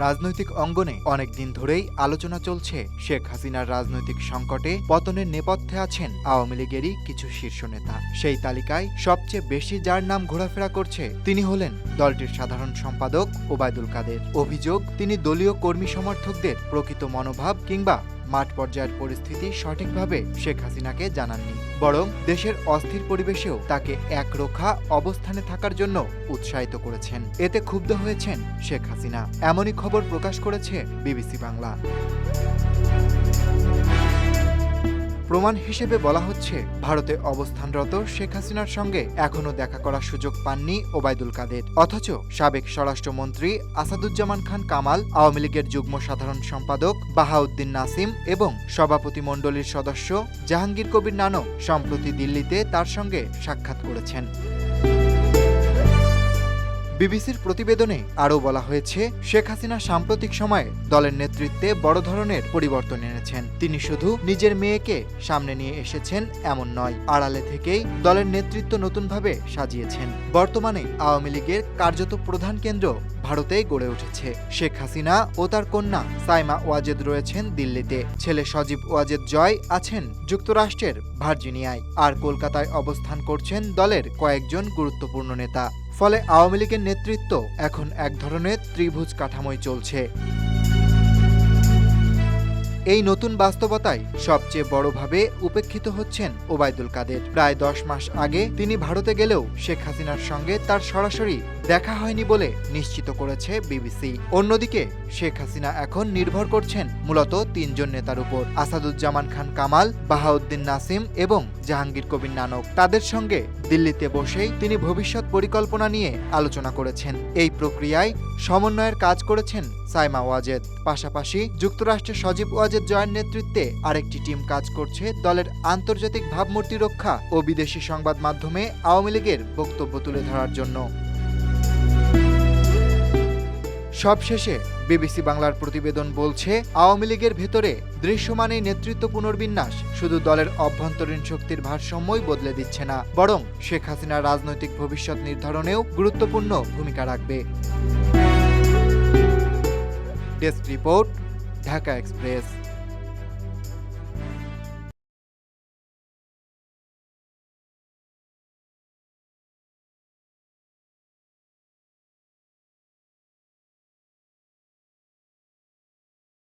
রাজনৈতিক অঙ্গনে অনেক দিন ধরেই আলোচনা চলছে শেখ হাসিনার রাজনৈতিক সংকটে পতনের নেপথ্যে আছেন আওয়ামী লীগেরই কিছু শীর্ষ নেতা। সেই তালিকায় সবচেয়ে বেশি যার নাম ঘোরাফেরা করছে তিনি হলেন দলটির সাধারণ সম্পাদক ওবায়দুল কাদের। অভিযোগ, তিনি দলীয় কর্মী সমর্থকদের প্রকৃত মনোভাব কিংবা মাঠ পর্যায়ের পরিস্থিতি সঠিকভাবে শেখ হাসিনাকে জানাননি, বরং দেশের অস্থির পরিবেশেও তাকে একরোখা অবস্থানে থাকার জন্য উৎসাহিত করেছেন। এতে ক্ষুব্ধ হয়েছেন শেখ হাসিনা, এমনই খবর প্রকাশ করেছে বিবিসি বাংলা। প্রমাণ হিসেবে বলা হচ্ছে, ভারতে অবস্থানরত শেখ হাসিনার সঙ্গে এখনও দেখা করার সুযোগ পাননি ওবায়দুল কাদের। অথচ সাবেক স্বরাষ্ট্রমন্ত্রী আসাদুজ্জামান খান কামাল, আওয়ামী লীগের যুগ্ম সাধারণ সম্পাদক বাহাউদ্দিন নাসিম এবং সভাপতিমণ্ডলীর সদস্য জাহাঙ্গীর কবির নানক সম্প্রতি দিল্লিতে তার সঙ্গে সাক্ষাৎ করেছেন। বিবিসির প্রতিবেদনে আরও বলা হয়েছে, শেখ হাসিনা সাম্প্রতিক সময়ে দলের নেতৃত্বে বড় ধরনের পরিবর্তন এনেছেন। তিনি শুধু নিজের মেয়েকে সামনে নিয়ে এসেছেন এমন নয়, আড়ালে থেকেই দলের নেতৃত্ব নতুনভাবে সাজিয়েছেন। বর্তমানে আওয়ামী লীগের কার্যত প্রধান কেন্দ্র ভারতেই গড়ে উঠেছে। শেখ হাসিনা ও তার কন্যা সাইমা ওয়াজেদ রয়েছেন দিল্লিতে, ছেলে সজীব ওয়াজেদ জয় আছেন যুক্তরাষ্ট্রের ভার্জিনিয়ায়, আর কলকাতায় অবস্থান করছেন দলের কয়েকজন গুরুত্বপূর্ণ নেতা। ফলে আওয়ামী লীগের নেতৃত্ব এখন এক ধরনের ত্রিভুজ কাঠামোয় চলছে। এই নতুন বাস্তবতায় সবচেয়ে বড়ভাবে উপেক্ষিত হচ্ছেন ওবায়দুল কাদের। প্রায় 10 মাস আগে তিনি ভারতে গেলেও শেখ হাসিনার সঙ্গে তার সরাসরি দেখা হয়নি বলে নিশ্চিত করেছে বিবিসি। অন্যদিকে শেখ হাসিনা এখন নির্ভর করছেন মূলত 3 জন নেতার উপর: আসাদুজ্জামান খান কামাল, বাহাউদ্দিন নাসিম এবং জাহাঙ্গীর কবির নানক। তাদের সঙ্গে দিল্লিতে বসেই তিনি ভবিষ্যৎ পরিকল্পনা নিয়ে আলোচনা করেছেন। এই প্রক্রিয়ায় সমন্বয়ের কাজ করেছেন সাইমা ওয়াজেদ। পাশাপাশি যুক্তরাষ্ট্রের সজীব ওয়াজেদ জয়ের নেতৃত্বে আরেকটি টিম কাজ করছে দলের আন্তর্জাতিক ভাবমূর্তি রক্ষা ও বিদেশি সংবাদ মাধ্যমে আওয়ামী লীগের বক্তব্য তুলে ধরার জন্য। সবশেষে বিবিসি বাংলার প্রতিবেদন বলছে, আওয়ামী লীগের ভেতরে দৃশ্যমান এই নেতৃত্ব পুনর্বিন্যাস শুধু দলের অভ্যন্তরীণ শক্তির ভারসাম্যই বদলে দিচ্ছে না, বরং শেখ হাসিনার রাজনৈতিক ভবিষ্যৎ নির্ধারণেও গুরুত্বপূর্ণ ভূমিকা রাখবে। Desk report, Dhaka express.